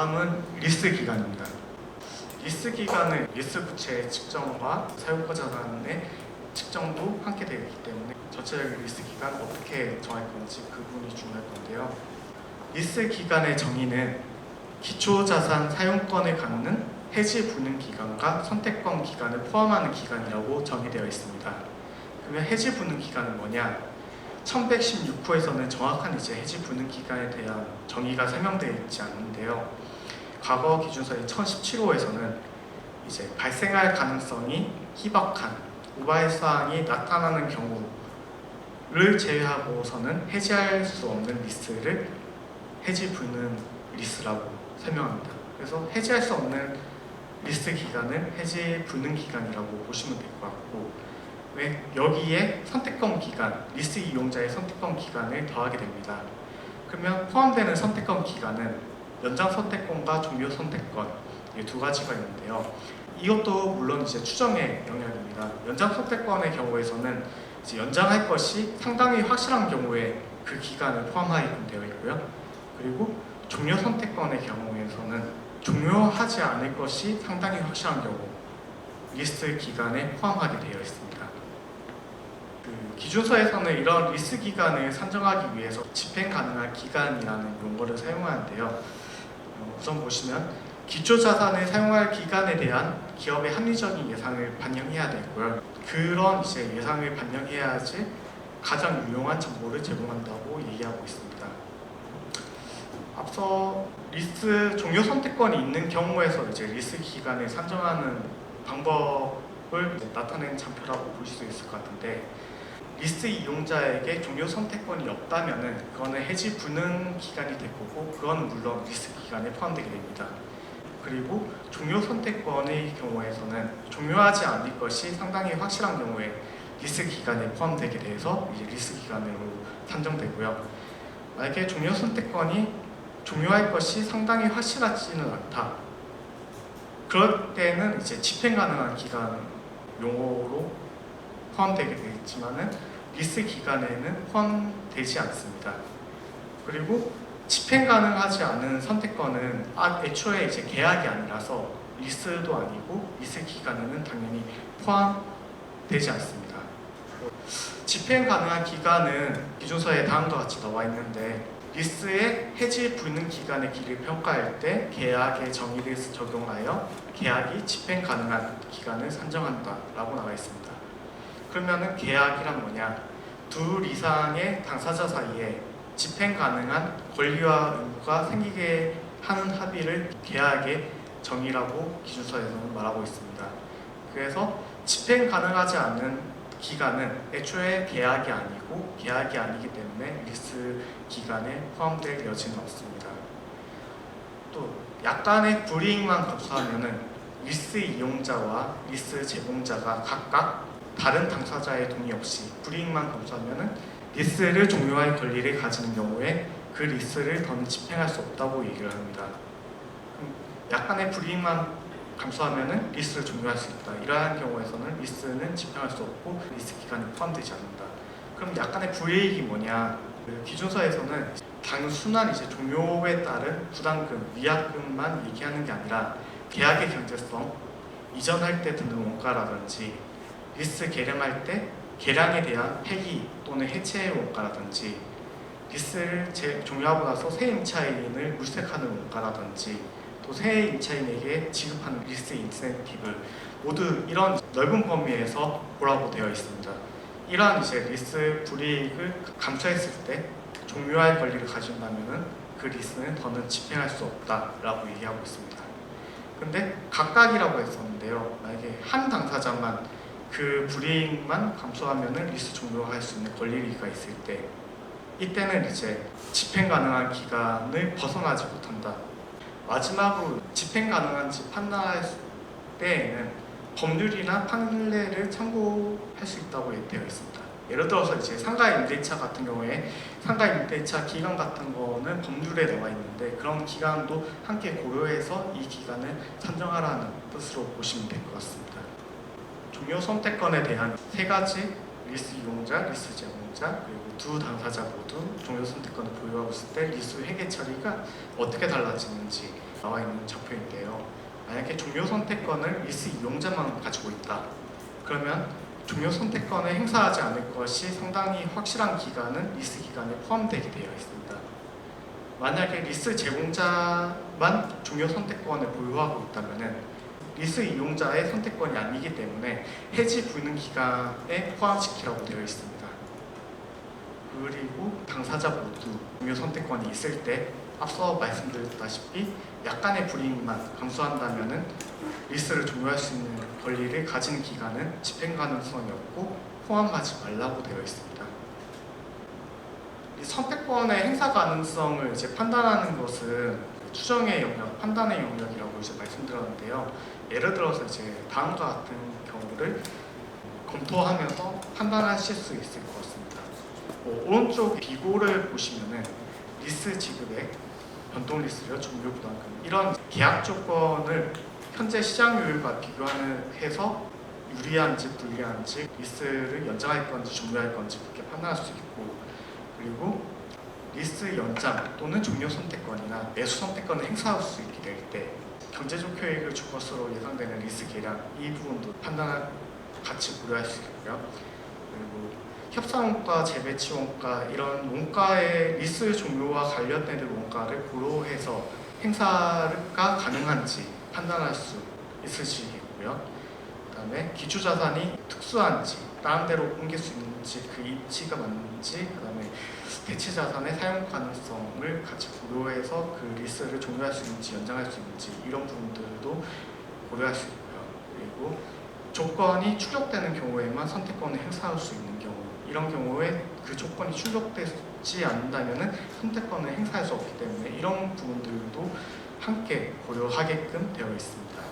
다음은 리스 기간입니다. 리스 기간은 리스 부채의 측정과 사용자 자산의 측정도 함께 되어 있기 때문에 전체적인 리스 기간 어떻게 정할 건지 그 부분이 중요할 건데요. 리스 기간의 정의는 기초자산 사용권을 갖는 해지 분능 기간과 선택권 기간을 포함하는 기간이라고 정의되어 있습니다. 그러면 해지 분능 기간은 뭐냐? 1116호에서는 정확한 해지 분능 기간에 대한 정의가 설명되어 있지 않는데요. 과거 기준서인 1017호에서는 발생할 가능성이 희박한 우발 사항이 나타나는 경우를 제외하고서는 해지할 수 없는 리스를 해지 분능 리스라고 설명합니다. 그래서 해지할 수 없는 리스 기간을 해지 분능 기간이라고 보시면 될 것 같고, 여기에 선택권 기간, 리스 이용자의 선택권 기간을 더하게 됩니다. 그러면 포함되는 선택권 기간은 연장 선택권과 종료 선택권 이 두 가지가 있는데요. 이것도 물론 추정의 영역입니다. 연장 선택권의 경우에서는 연장할 것이 상당히 확실한 경우에 그 기간을 포함하게끔 되어 있고요. 그리고 종료 선택권의 경우에서는 종료하지 않을 것이 상당히 확실한 경우 리스 기간에 포함하게 되어 있습니다. 기준서에서는 이런 리스 기간을 산정하기 위해서 집행 가능한 기간이라는 용어를 사용하는데요. 우선 보시면 기초자산을 사용할 기간에 대한 기업의 합리적인 예상을 반영해야 되고요. 그런 예상을 반영해야지 가장 유용한 정보를 제공한다고 얘기하고 있습니다. 앞서 리스 종료 선택권이 있는 경우에서 리스 기간을 산정하는 방법을 나타낸 장표라고 보실 수 있을 것 같은데, 리스 이용자에게 종료 선택권이 없다면은 그거는 해지 분능 기간이 될 거고, 그건 물론 리스 기간에 포함되게 됩니다. 그리고 종료 선택권의 경우에서는 종료하지 않을 것이 상당히 확실한 경우에 리스 기간에 포함되게 돼서 리스 기간으로 산정되고요. 만약에 종료 선택권이 종료할 것이 상당히 확실하지는 않다. 그럴 때는 집행 가능한 기간 용어로 포함되게 되겠지만은 리스 기간에는 포함되지 않습니다. 그리고 집행 가능하지 않은 선택권은 애초에 계약이 아니라서 리스도 아니고 리스 기간에는 당연히 포함되지 않습니다. 집행 가능한 기간은 기준서에 다음과 같이 나와 있는데, 리스의 해지 불능 기간의 길이를 평가할 때 계약의 정의를 적용하여 계약이 집행 가능한 기간을 산정한다 라고 나와 있습니다. 그러면은 계약이란 뭐냐? 둘 이상의 당사자 사이에 집행 가능한 권리와 의무가 생기게 하는 합의를 계약의 정의라고 기준서에서는 말하고 있습니다. 그래서 집행 가능하지 않은 기간은 애초에 계약이 아니고 계약이 아니기 때문에 리스 기간에 포함될 여지는 없습니다. 또 약간의 불이익만 감수하면은 리스 이용자와 리스 제공자가 각각 다른 당사자의 동의 없이 불이익만 감수하면은 리스를 종료할 권리를 가지는 경우에 그 리스를 더는 집행할 수 없다고 얘기를 합니다. 약간의 불이익만 감수하면은 리스를 종료할 수 있다. 이러한 경우에서는 리스는 집행할 수 없고 리스 기간에 포함되지 않는다. 그럼 약간의 불이익이 뭐냐? 기준서에서는 단순한 종료에 따른 부담금, 위약금만 얘기하는 게 아니라 계약의 경제성, 이전할 때 드는 원가라든지 리스 개량할 때 개량에 대한 폐기 또는 해체의 원가라든지 리스를 종료하고 나서 새 임차인을 물색하는 원가라든지 또 새 임차인에게 지급하는 리스 인센티브 모두 이런 넓은 범위에서 보라고 되어 있습니다. 이러한 리스 불이익을 감수했을 때 종료할 권리를 가진다면은 그 리스는 더는 집행할 수 없다라고 얘기하고 있습니다. 근데 각각이라고 했었는데요. 만약에 한 당사자만 그 불이익만 감수하면은 리스 종료할 수 있는 권리가 있을 때, 이때는 집행 가능한 기간을 벗어나지 못한다. 마지막으로 집행 가능한지 판단할 때에는 법률이나 판례를 참고할 수 있다고 되어 있습니다. 예를 들어서 상가 임대차 같은 경우에 상가 임대차 기간 같은 거는 법률에 나와 있는데, 그런 기간도 함께 고려해서 이 기간을 산정하라는 뜻으로 보시면 될 것 같습니다. 종료 선택권에 대한 세 가지 리스 이용자, 리스 제공자, 그리고 두 당사자 모두 종료 선택권을 보유하고 있을 때 리스 회계 처리가 어떻게 달라지는지 나와 있는 좌표인데요. 만약에 종료 선택권을 리스 이용자만 가지고 있다. 그러면 종료 선택권을 행사하지 않을 것이 상당히 확실한 기간은 리스 기간에 포함되게 되어 있습니다. 만약에 리스 제공자만 종료 선택권을 보유하고 있다면 리스 이용자의 선택권이 아니기 때문에 해지 불능 기간에 포함시키라고 되어 있습니다. 그리고 당사자 모두 종료 선택권이 있을 때 앞서 말씀드렸다시피 약간의 불이익만 감수한다면 리스를 종료할 수 있는 권리를 가진 기간은 집행 가능성이 없고 포함하지 말라고 되어 있습니다. 이 선택권의 행사 가능성을 판단하는 것은 추정의 영역, 판단의 영역이라고 말씀드렸는데요. 예를 들어서 다음과 같은 경우를 검토하면서 판단하실 수 있을 것 같습니다. 오른쪽 비고를 보시면은 리스 지급액, 변동 리스료, 종료 부담금 이런 계약 조건을 현재 시장률과 비교해서 유리한지 불리한지 리스를 연장할 건지 종료할 건지 그렇게 판단할 수 있고, 그리고 리스 연장 또는 종료 선택권이나 매수 선택권을 행사할 수 있게 될 때 경제적 효익을 줄 것으로 예상되는 리스 계량 이 부분도 판단할 같이 고려할 수 있고요. 그리고 협상원가, 재배치 원가 이런 원가의 리스 종료와 관련된 원가를 고려해서 행사가 가능한지 판단할 수 있으시겠고요. 그다음에 기초자산이 특수한지 다른 데로 옮길 수 있는지 그 입지가 맞는지, 그다음에 대체자산의 사용 가능성을 같이 고려해서 그 리스를 종료할 수 있는지 연장할 수 있는지 이런 부분들도 고려할 수 있고요. 그리고 조건이 충족되는 경우에만 선택권을 행사할 수 있는 경우, 이런 경우에 그 조건이 충족되지 않는다면 선택권을 행사할 수 없기 때문에 이런 부분들도 함께 고려하게끔 되어 있습니다.